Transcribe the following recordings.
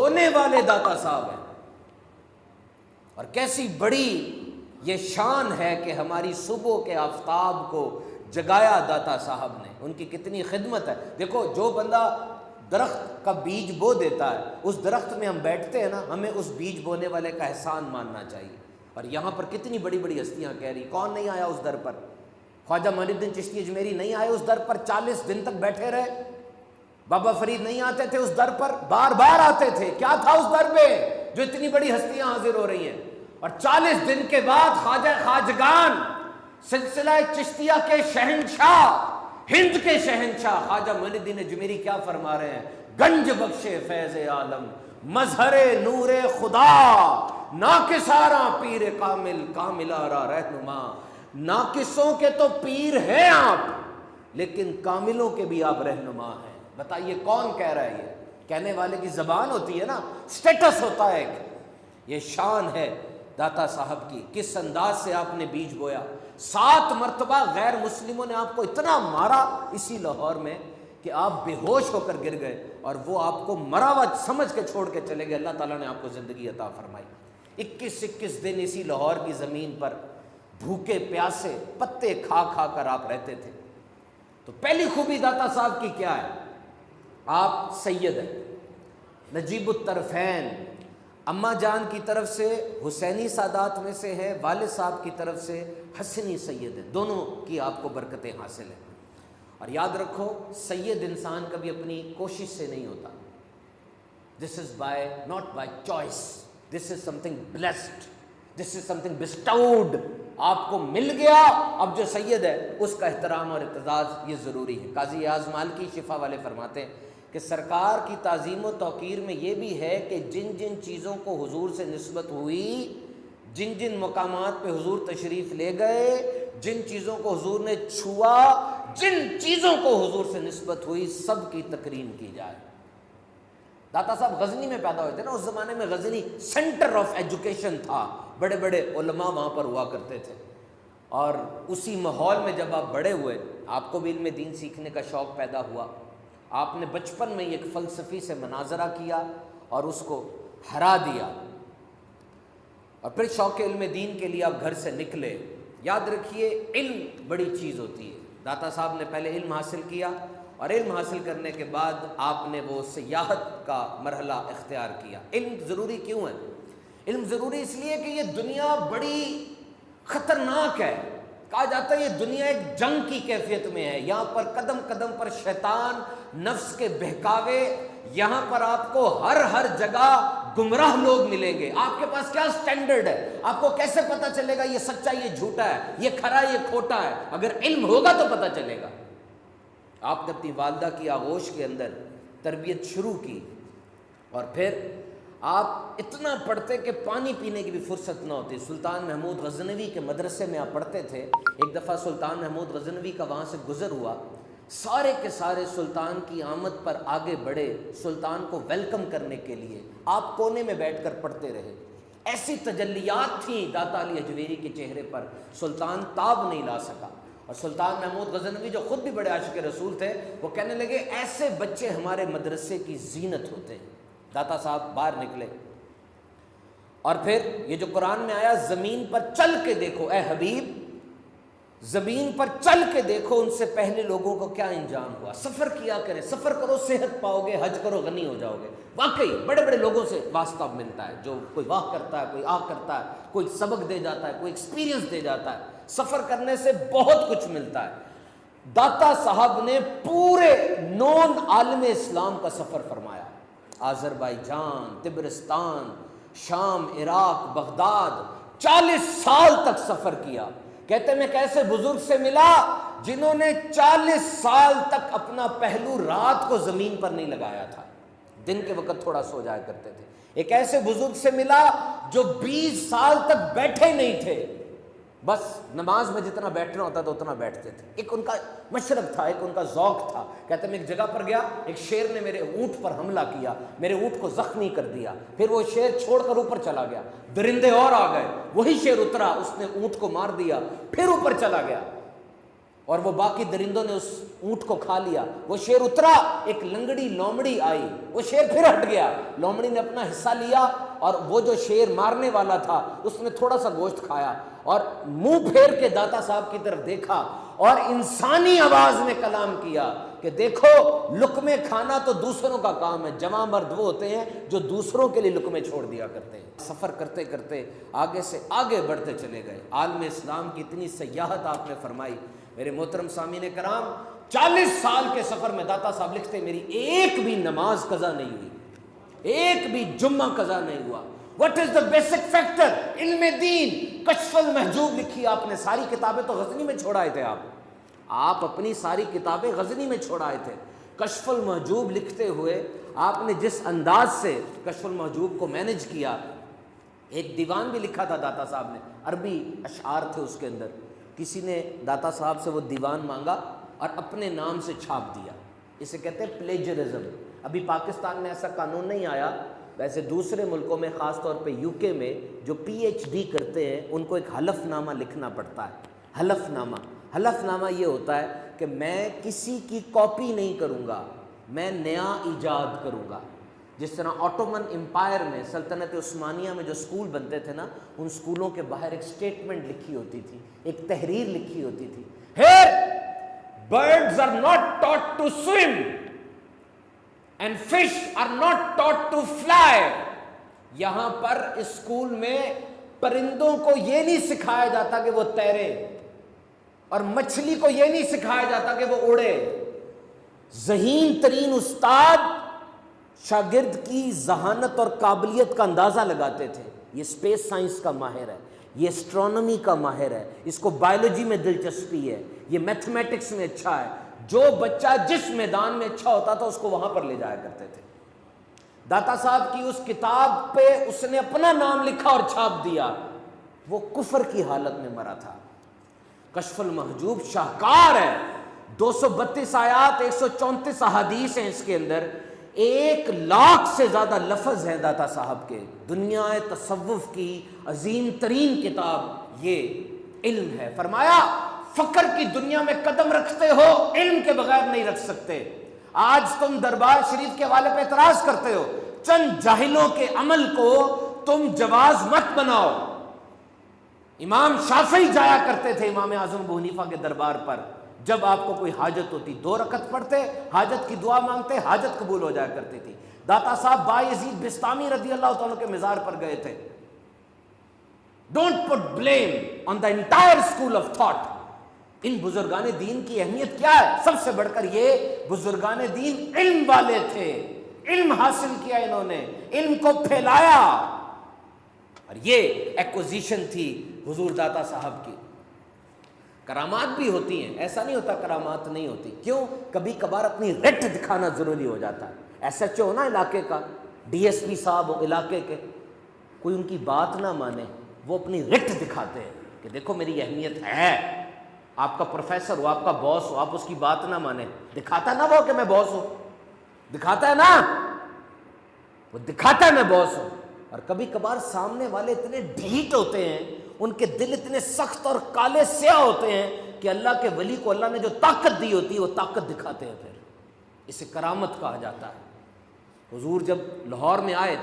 بونے والے داتا صاحب ہیں، اور کیسی بڑی یہ شان ہے کہ ہماری صبح کے آفتاب کو جگایا داتا صاحب نے، ان کی کتنی خدمت ہے۔ دیکھو جو بندہ درخت کا بیج بو دیتا ہے، اس درخت میں ہم بیٹھتے ہیں نا، ہمیں اس بیج بونے والے کا احسان ماننا چاہیے۔ اور یہاں پر کتنی بڑی بڑی ہستیاں کہہ رہی، کون نہیں آیا اس در پر؟ خواجہ معین الدین چشتی اجمیری نہیں آئے اس در پر، 40 دن تک بیٹھے رہے۔ بابا فرید نہیں آتے تھے اس در پر، بار بار آتے تھے۔ کیا تھا اس در پہ جو اتنی بڑی ہستیاں حاضر ہو رہی ہیں؟ اور 40 دن کے بعد خواجہ خواجگان، سلسلہ چشتیہ کے شہنشاہ، ہند کے شہنشاہ خواجہ معین الدین اجمیری کیا فرما رہے ہیں؟ گنج بخش فیض عالم، مظہر نور خدا، ناکساراں پیر کامل، کاملارا رہنما۔ ناقصوں کے تو پیر ہیں آپ، لیکن کاملوں کے بھی آپ رہنما ہیں۔ بتائیے کون کہہ رہا ہے؟ یہ کہنے والے کی زبان ہوتی ہے نا، سٹیٹس ہوتا ہے ایک۔ یہ شان ہے داتا صاحب کی، کس انداز سے آپ نے بیج بویا۔ 7 مرتبہ غیر مسلموں نے آپ کو اتنا مارا اسی لاہور میں کہ آپ بے ہوش ہو کر گر گئے، اور وہ آپ کو مرا ہوا سمجھ کے چھوڑ کے چلے گئے۔ اللہ تعالیٰ نے آپ کو زندگی عطا فرمائی۔ 21 دن اسی لاہور کی زمین پر بھوکے پیاسے پتے کھا کھا کر آپ رہتے تھے۔ تو پہلی خوبی داتا صاحب کی کیا ہے؟ آپ سید ہیں، نجیب الطرفین، اماں جان کی طرف سے حسینی سادات میں سے ہے، والد صاحب کی طرف سے حسنی سید ہیں، دونوں کی آپ کو برکتیں حاصل ہیں۔ اور یاد رکھو، سید انسان کبھی اپنی کوشش سے نہیں ہوتا۔ This is by not by choice, this is something blessed, this is something bestowed. آپ کو مل گیا، اب جو سید ہے اس کا احترام اور اعتزاز یہ ضروری ہے۔ قاضی ایاز مالکی شفا والے فرماتے ہیں کہ سرکار کی تعظیم و توقیر میں یہ بھی ہے کہ جن جن چیزوں کو حضور سے نسبت ہوئی، جن جن مقامات پہ حضور تشریف لے گئے، جن چیزوں کو حضور نے چھوا، جن چیزوں کو حضور سے نسبت ہوئی، سب کی تکریم کی جائے۔ داتا صاحب غزنی میں پیدا ہوئے تھے نا، اس زمانے میں غزنی سینٹر آف ایجوکیشن تھا، بڑے بڑے علماء وہاں پر ہوا کرتے تھے۔ اور اسی ماحول میں جب آپ بڑے ہوئے، آپ کو بھی علم دین سیکھنے کا شوق پیدا ہوا، آپ نے بچپن میں ایک فلسفی سے مناظرہ کیا اور اس کو ہرا دیا، اور پھر شوق علم دین کے لیے آپ گھر سے نکلے۔ یاد رکھیے، علم بڑی چیز ہوتی ہے۔ داتا صاحب نے پہلے علم حاصل کیا، اور علم حاصل کرنے کے بعد آپ نے وہ سیاحت کا مرحلہ اختیار کیا۔ علم ضروری کیوں ہے؟ علم ضروری اس لیے کہ یہ دنیا بڑی خطرناک ہے۔ کہا جاتا ہے یہ دنیا ایک جنگ کی کیفیت میں ہے، یہاں پر قدم قدم پر شیطان، نفس کے بہکاوے، یہاں پر آپ کو ہر جگہ گمراہ لوگ ملیں گے۔ آپ کے پاس کیا سٹینڈرڈ ہے؟ آپ کو کیسے پتا چلے گا یہ سچا یہ جھوٹا ہے، یہ کھرا یہ کھوٹا ہے؟ اگر علم ہوگا تو پتا چلے گا۔ آپ نے اپنی والدہ کی آغوش کے اندر تربیت شروع کی، اور پھر آپ اتنا پڑھتے کہ پانی پینے کی بھی فرصت نہ ہوتی۔ سلطان محمود غزنوی کے مدرسے میں آپ پڑھتے تھے۔ ایک دفعہ سلطان محمود غزنوی کا وہاں سے گزر ہوا، سارے کے سارے سلطان کی آمد پر آگے بڑھے سلطان کو ویلکم کرنے کے لیے، آپ کونے میں بیٹھ کر پڑھتے رہے۔ ایسی تجلیات تھیں داتا علی اجویری کے چہرے پر، سلطان تاب نہیں لا سکا۔ اور سلطان محمود غزنوی جو خود بھی بڑے عاشق رسول تھے، وہ کہنے لگے ایسے بچے ہمارے مدرسے کی زینت ہوتے ہیں۔ داتا صاحب باہر نکلے، اور پھر یہ جو قرآن میں آیا، زمین پر چل کے دیکھو اے حبیب، زمین پر چل کے دیکھو ان سے پہلے لوگوں کو کیا انجام ہوا۔ سفر کیا کرے، سفر کرو صحت پاؤ گے، حج کرو غنی ہو جاؤ گے۔ واقعی بڑے بڑے لوگوں سے واسطہ ملتا ہے، جو کوئی واہ کرتا ہے، کوئی آہ کرتا ہے، کوئی سبق دے جاتا ہے، کوئی ایکسپیرینس دے جاتا ہے۔ سفر کرنے سے بہت کچھ ملتا ہے۔ داتا صاحب نے پورے نون عالم اسلام کا سفر فرمایا، آذربائیجان، تبرستان، شام، عراق، بغداد، 40 سال تک سفر کیا۔ کہتے میں ایسے بزرگ سے ملا جنہوں نے 40 سال تک اپنا پہلو رات کو زمین پر نہیں لگایا تھا، دن کے وقت تھوڑا سو جایا کرتے تھے۔ ایک ایسے بزرگ سے ملا جو 20 سال تک بیٹھے نہیں تھے، بس نماز میں جتنا بیٹھنا ہوتا تھا اتنا بیٹھتے تھے۔ ایک ان کا مشرب تھا، ایک ان کا ذوق تھا۔ کہتے میں ایک جگہ پر گیا، ایک شیر نے میرے اونٹ پر حملہ کیا، میرے اونٹ کو زخمی کر دیا، پھر وہ شیر چھوڑ کر اوپر چلا گیا، درندے اور آ گئے، وہی شیر اترا، اس نے اونٹ کو مار دیا، پھر اوپر چلا گیا۔ اور وہ باقی درندوں نے اس اونٹ کو کھا لیا. وہ شیر اترا, ایک لنگڑی لومڑی آئی, وہ شیر پھر ہٹ گیا. لومڑی نے اپنا حصہ لیا اور وہ جو شیر مارنے والا تھا اس نے تھوڑا سا گوشت کھایا اور منہ پھیر کے داتا صاحب کی طرف دیکھا اور انسانی آواز میں کلام کیا کہ دیکھو لقمے کھانا تو دوسروں کا کام ہے, جواں مرد وہ ہوتے ہیں جو دوسروں کے لیے لقمے چھوڑ دیا کرتے ہیں. سفر کرتے کرتے آگے سے آگے بڑھتے چلے گئے. عالم اسلام کی اتنی سیاحت آپ نے فرمائی. میرے محترم سامعین کرام, 40 سال کے سفر میں داتا صاحب لکھتے میری ایک بھی نماز قضا نہیں ہوئی, ایک بھی جمعہ قضا نہیں ہوا. What is the basic factor? علم دین. کشف المحجوب لکھی آپ نے, ساری کتابیں تو غزنی میں چھوڑ آئے تھے آپ اپنی ساری کتابیں غزنی میں چھوڑ آئے تھے. کشف المحجوب لکھتے ہوئے آپ نے جس انداز سے کشف المحجوب کو مینج کیا, ایک دیوان بھی لکھا تھا داتا صاحب نے, عربی اشعار تھے اس کے اندر. کسی نے داتا صاحب سے وہ دیوان مانگا اور اپنے نام سے چھاپ دیا. اسے کہتے ہیں پلیجرزم. ابھی پاکستان میں ایسا قانون نہیں آیا, ویسے دوسرے ملکوں میں خاص طور پہ یو کے میں جو پی ایچ ڈی کرتے ہیں ان کو ایک حلف نامہ لکھنا پڑتا ہے. حلف نامہ, حلف نامہ یہ ہوتا ہے کہ میں کسی کی کاپی نہیں کروں گا, میں نیا ایجاد کروں گا. جس طرح آٹومن امپائر میں, سلطنت عثمانیہ میں جو اسکول بنتے تھے نا, ان اسکولوں کے باہر ایک اسٹیٹمنٹ لکھی ہوتی تھی, ایک تحریر لکھی ہوتی تھی. Here birds are not taught to swim and fish are not taught to fly. یہاں پر اسکول میں پرندوں کو یہ نہیں سکھایا جاتا کہ وہ تیرے, اور مچھلی کو یہ نہیں سکھایا جاتا کہ وہ اڑے. ذہین ترین استاد شاگرد کی ذہانت اور قابلیت کا اندازہ لگاتے تھے. یہ اسپیس سائنس کا ماہر ہے, یہ اسٹرانومی کا ماہر ہے, اس کو بایولوجی میں دلچسپی ہے, یہ میتھمیٹکس میں اچھا ہے. جو بچہ جس میدان میں اچھا ہوتا تھا اس کو وہاں پر لے جایا کرتے تھے. داتا صاحب کی اس کتاب پہ اس نے اپنا نام لکھا اور چھاپ دیا. وہ کفر کی حالت میں مرا تھا. کشف المحجوب شاہکار ہے, 232 آیات, 134 احادیث ہیں اس کے اندر, 1,00,000 سے زیادہ لفظ ہیں داتا صاحب کے. دنیا تصوف کی عظیم ترین کتاب یہ علم ہے. فرمایا فقر کی دنیا میں قدم رکھتے ہو, علم کے بغیر نہیں رکھ سکتے. آج تم دربار شریف کے حوالے پہ اعتراض کرتے ہو, چند جاہلوں کے عمل کو تم جواز مت بناؤ. امام شافعی جایا کرتے تھے امام اعظم ابو حنیفہ کے دربار پر, جب آپ کو کوئی حاجت ہوتی 2 رکعت پڑھتے, حاجت کی دعا مانگتے, حاجت قبول ہو جایا کرتی تھی. داتا صاحب بایزید بستامی رضی اللہ تعالیٰ کے مزار پر گئے تھے. Don't put blame on the entire school of thought. ان بزرگان دین کی اہمیت کیا ہے؟ سب سے بڑھ کر یہ بزرگان دین علم والے تھے, علم حاصل کیا انہوں نے, علم کو پھیلایا, اور یہ ایکوزیشن تھی حضور داتا صاحب کی. کرامات بھی ہوتی ہیں, ایسا نہیں ہوتا کرامات نہیں ہوتی. کیوں؟ کبھی کبھار اپنی رٹ دکھانا ضروری ہو جاتا ہے. ایس ایچ او نا علاقے کا, ڈی ایس پی صاحب ہو علاقے کے, کوئی ان کی بات نہ مانے, وہ اپنی رٹ دکھاتے ہیں کہ دیکھو میری اہمیت ہے. آپ کا پروفیسر ہو, آپ کا باس ہو, آپ اس کی بات نہ مانے, دکھاتا ہے نا وہ کہ میں باس ہوں, دکھاتا ہے نا, وہ دکھاتا ہے میں باس ہوں. اور کبھی کبھار سامنے والے اتنے ڈھیٹ ہوتے ہیں, ان کے دل اتنے سخت اور کالے سیاہ ہوتے ہیں کہ اللہ کے ولی کو اللہ نے جو طاقت دی ہوتی ہے وہ طاقت دکھاتے ہیں. پھر اسے کرامت کہا جاتا ہے. حضور جب لاہور میں آئے,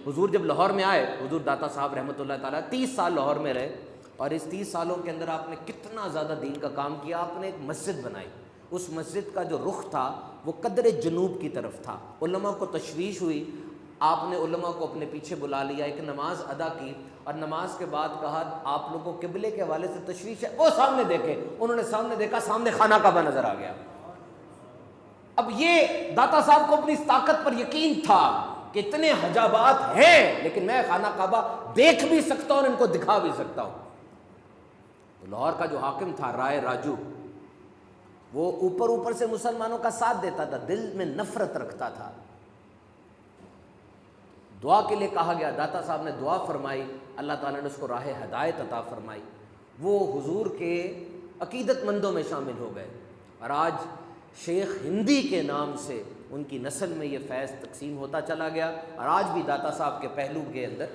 حضور داتا صاحب رحمۃ اللہ تعالیٰ 30 سال لاہور میں رہے, اور اس 30 سالوں کے اندر آپ نے کتنا زیادہ دین کا کام کیا. آپ نے ایک مسجد بنائی, اس مسجد کا جو رخ تھا وہ قدر جنوب کی طرف تھا. علماء کو تشویش ہوئی, آپ نے علماء کو اپنے پیچھے بلا لیا, ایک نماز ادا کی, اور نماز کے بعد کہا آپ لوگوں کو قبلے کے حوالے سے تشویش ہے, وہ سامنے دیکھے. انہوں نے سامنے دیکھا, سامنے خانہ کعبہ نظر آ گیا. اب یہ داتا صاحب کو اپنی اس طاقت پر یقین تھا کہ اتنے حجابات ہیں لیکن میں خانہ کعبہ دیکھ بھی سکتا ہوں اور ان کو دکھا بھی سکتا ہوں. تو لاہور کا جو حاکم تھا رائے راجو, وہ اوپر سے مسلمانوں کا ساتھ دیتا تھا, دل میں نفرت رکھتا تھا. دعا کے لیے کہا گیا, داتا صاحب نے دعا فرمائی, اللہ تعالیٰ نے اس کو راہ ہدایت عطا فرمائی. وہ حضور کے عقیدت مندوں میں شامل ہو گئے, اور آج شیخ ہندی کے نام سے ان کی نسل میں یہ فیض تقسیم ہوتا چلا گیا, اور آج بھی داتا صاحب کے پہلو کے اندر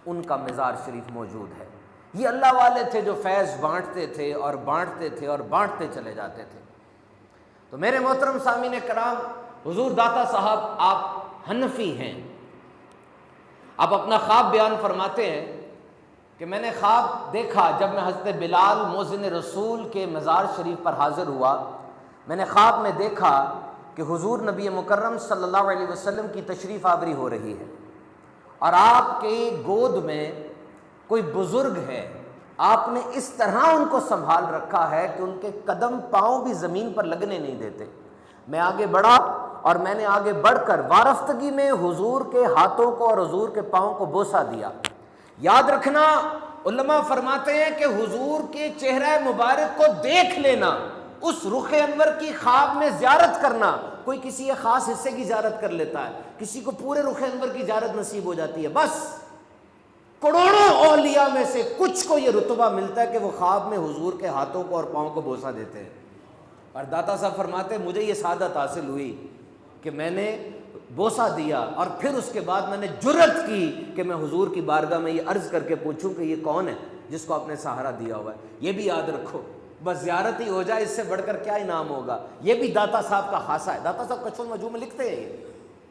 ان کا مزار شریف موجود ہے. یہ اللہ والے تھے جو فیض بانٹتے تھے اور بانٹتے تھے اور بانٹتے چلے جاتے تھے۔ تو میرے محترم سامعین کرام، حضور داتا صاحب آپ حنفی ہیں، آپ اپنا خواب بیان فرماتے ہیں کہ میں نے خواب دیکھا جب میں حضرت بلال مؤذن رسول کے مزار شریف پر حاضر ہوا، میں نے خواب میں دیکھا کہ حضور نبی مکرم صلی اللہ علیہ وسلم کی تشریف آوری ہو رہی ہے اور آپ کے گود میں کوئی بزرگ ہے، آپ نے اس طرح ان کو سنبھال رکھا ہے کہ ان کے قدم پاؤں بھی زمین پر لگنے نہیں دیتے۔ میں آگے بڑھا اور میں نے آگے بڑھ کر وارفتگی میں حضور کے ہاتھوں کو اور حضور کے پاؤں کو بوسہ دیا۔ یاد رکھنا، علماء فرماتے ہیں کہ حضور کے چہرہ مبارک کو دیکھ لینا، اس رخ انور کی خواب میں زیارت کرنا، کوئی کسی ایک خاص حصے کی زیارت کر لیتا ہے، کسی کو پورے رخ انور کی زیارت نصیب ہو جاتی ہے، بس کروڑوں اولیاء میں سے کچھ کو یہ رتبہ ملتا ہے کہ وہ خواب میں حضور کے ہاتھوں کو اور پاؤں کو بوسہ دیتے ہیں۔ اور داتا صاحب فرماتے ہیں مجھے یہ سعادت حاصل ہوئی کہ میں نے بوسہ دیا اور پھر اس کے بعد میں نے جرأت کی کہ میں حضور کی بارگاہ میں یہ عرض کر کے پوچھوں کہ یہ کون ہے جس کو آپ نے سہارا دیا ہوا ہے۔ یہ بھی یاد رکھو، بس زیارت ہی ہو جائے، اس سے بڑھ کر کیا انعام ہوگا۔ یہ بھی داتا صاحب کا خاصہ ہے۔ داتا صاحب کچھ مجموع میں لکھتے ہیں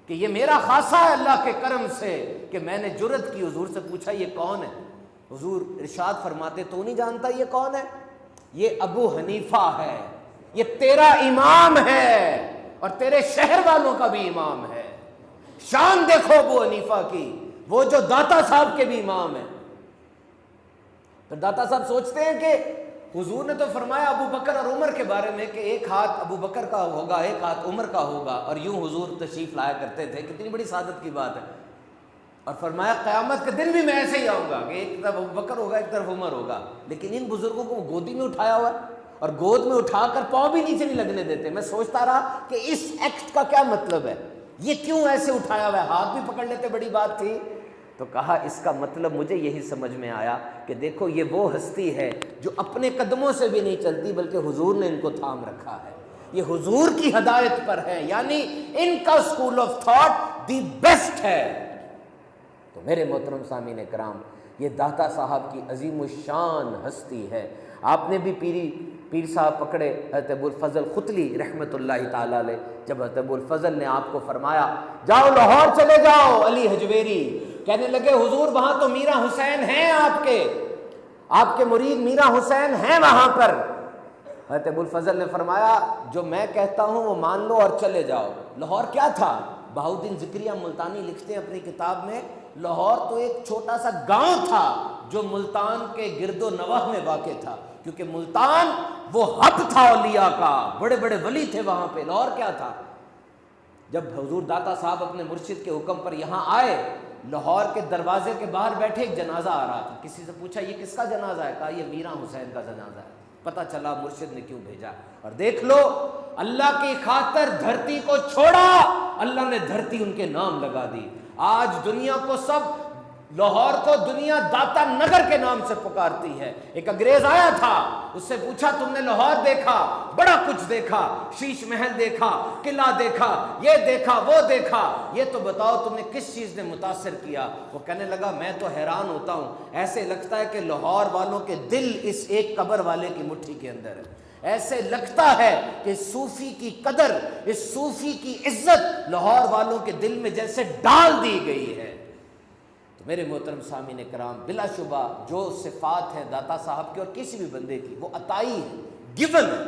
کہ یہ میرا خاصہ ہے اللہ کے کرم سے کہ میں نے جرأت کی، حضور سے پوچھا یہ کون ہے۔ حضور ارشاد فرماتے تو نہیں جانتا یہ کون ہے؟ یہ ابو حنیفہ ہے، یہ تیرا امام ہے اور تیرے شہر والوں کا بھی امام ہے۔ شان دیکھو ابو حنیفہ کی، وہ جو داتا صاحب کے بھی امام ہے۔ پھر داتا صاحب سوچتے ہیں کہ حضور نے تو فرمایا ابو بکر اور عمر کے بارے میں کہ ایک ہاتھ ابو بکر کا ہوگا، ایک ہاتھ عمر کا ہوگا، اور یوں حضور تشریف لایا کرتے تھے۔ کتنی بڑی سعادت کی بات ہے۔ اور فرمایا قیامت کے دن بھی میں ایسے ہی آؤں گا کہ ایک طرف ابو بکر ہوگا، ایک طرف عمر ہوگا، لیکن ان بزرگوں کو گودی میں اٹھایا ہوا ہے اور گود میں اٹھا کر پاؤں بھی نیچے نہیں لگنے دیتے۔ میں سوچتا رہا کہ اس ایکٹ کا کیا مطلب ہے، یہ کیوں ایسے اٹھایا ہوا ہے، ہاتھ بھی پکڑ لیتے بڑی بات تھی۔ تو کہا اس کا مطلب مجھے یہی سمجھ میں آیا کہ دیکھو یہ وہ ہستی ہے جو اپنے قدموں سے بھی نہیں چلتی بلکہ حضور نے ان کو تھام رکھا ہے، یہ حضور کی ہدایت پر ہے، یعنی ان کا school of thought the best ہے۔ تو میرے محترم سامعین کرام، یہ داتا صاحب کی عظیم الشان ہستی ہے۔ آپ نے بھی پیر صاحب پکڑے حضرت ابو الفضل ختلی رحمۃ اللہ تعالی علیہ، جب حضرت ابو الفضل نے آپ کو فرمایا جاؤ لاہور چلے جاؤ، علی حجویری کہنے لگے حضور وہاں تو میرا حسین ہیں، آپ کے مرید میرا حسین ہیں وہاں پر۔ حضرت ابو الفضل نے فرمایا جو میں کہتا ہوں وہ مان لو اور چلے جاؤ۔ لاہور کیا تھا؟ بہاؤالدین ذکریہ ملتانی لکھتے ہیں اپنی کتاب میں، لاہور تو ایک چھوٹا سا گاؤں تھا جو ملتان کے گرد و نواح میں واقع تھا، کیونکہ ملتان وہ ہب تھا اولیاء کا، بڑے بڑے ولی تھے وہاں پہ۔ لاہور کیا تھا؟ جب حضور داتا صاحب اپنے مرشد کے حکم پر یہاں آئے، لاہور کے دروازے کے باہر بیٹھے ایک جنازہ آ رہا تھا، کسی سے پوچھا یہ کس کا جنازہ ہے؟ کہا یہ میرا حسین کا جنازہ ہے۔ پتہ چلا مرشد نے کیوں بھیجا۔ اور دیکھ لو اللہ کی خاطر دھرتی کو چھوڑا، اللہ نے دھرتی ان کے نام لگا دی۔ آج دنیا کو سب لاہور کو دنیا داتا نگر کے نام سے پکارتی ہے۔ ایک انگریز آیا تھا، اس سے پوچھا تم نے لاہور دیکھا؟ بڑا کچھ دیکھا، شیش محل دیکھا، قلعہ دیکھا، یہ دیکھا، وہ دیکھا، یہ تو بتاؤ تم نے کس چیز نے متاثر کیا؟ وہ کہنے لگا میں تو حیران ہوتا ہوں، ایسے لگتا ہے کہ لاہور والوں کے دل اس ایک قبر والے کی مٹھی کے اندر ہے۔ ایسے لگتا ہے کہ صوفی کی قدر، اس صوفی کی عزت لاہور والوں کے دل میں جیسے ڈال دی گئی ہے۔ تو میرے محترم سامعین کرام، بلا شبہ جو صفات ہیں داتا صاحب کی اور کسی بھی بندے کی، وہ عطائی ہے، گیون ہے،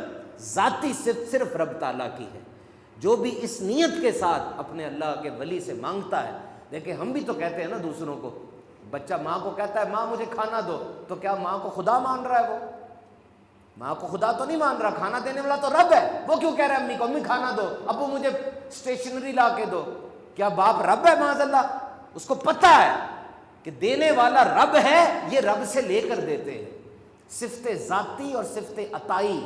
ذاتی صرف رب تعالیٰ کی ہے۔ جو بھی اس نیت کے ساتھ اپنے اللہ کے ولی سے مانگتا ہے، دیکھیں ہم بھی تو کہتے ہیں نا دوسروں کو، بچہ ماں کو کہتا ہے ماں مجھے کھانا دو، تو کیا ماں کو خدا مان رہا ہے؟ وہ ماں کو خدا تو نہیں مان رہا، کھانا دینے والا تو رب ہے۔ وہ کیوں کہہ رہا ہے امی کو امی کھانا دو، ابو مجھے اسٹیشنری لا کے دو؟ کیا باپ رب ہے؟ معاذ اللہ، اس کو پتہ ہے کہ دینے والا رب ہے، یہ رب سے لے کر دیتے ہیں۔ صفت ذاتی اور صفت عطائی۔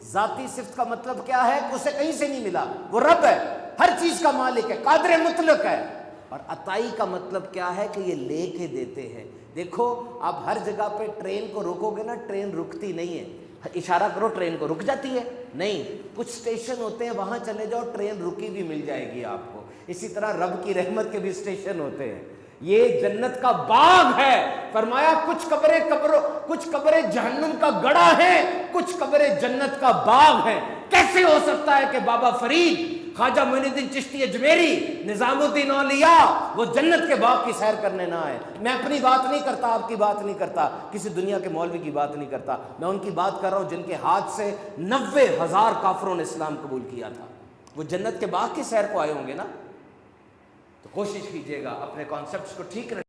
ذاتی صفت کا مطلب کیا ہے کہ اسے کہیں سے نہیں ملا، وہ رب ہے، ہر چیز کا مالک ہے، قادر مطلق ہے۔ اور عطائی کا مطلب کیا ہے کہ یہ لے کے دیتے ہیں۔ دیکھو آپ ہر جگہ پہ ٹرین کو روکو گے نا، ٹرین رکتی نہیں ہے۔ اشارہ کرو ٹرین کو، رک جاتی ہے؟ نہیں۔ کچھ اسٹیشن ہوتے ہیں وہاں چلے جاؤ ٹرین رکی بھی مل جائے گی آپ کو۔ اسی طرح رب کی رحمت کے بھی اسٹیشن ہوتے ہیں، یہ جنت کا باغ ہے. فرمایا کچھ قبریں جہنم کا گڑھا ہے، کچھ قبریں جنت کا باغ ہے. کیسے ہو سکتا ہے کہ بابا فرید، خواجہ معین الدین چشتی اجمیری، نظام الدین اولیاء وہ جنت کے باغ کی سیر کرنے نہ آئے؟ میں اپنی بات نہیں کرتا، آپ کی بات نہیں کرتا، کسی دنیا کے مولوی کی بات نہیں کرتا، میں ان کی بات کر رہا ہوں جن کے ہاتھ سے 90,000 کافروں نے اسلام قبول کیا تھا. وہ جنت کے باغ کی سیر کو آئے ہوں گے نا. تو کوشش کیجئے گا اپنے کانسیپٹس کو ٹھیک رکھیں.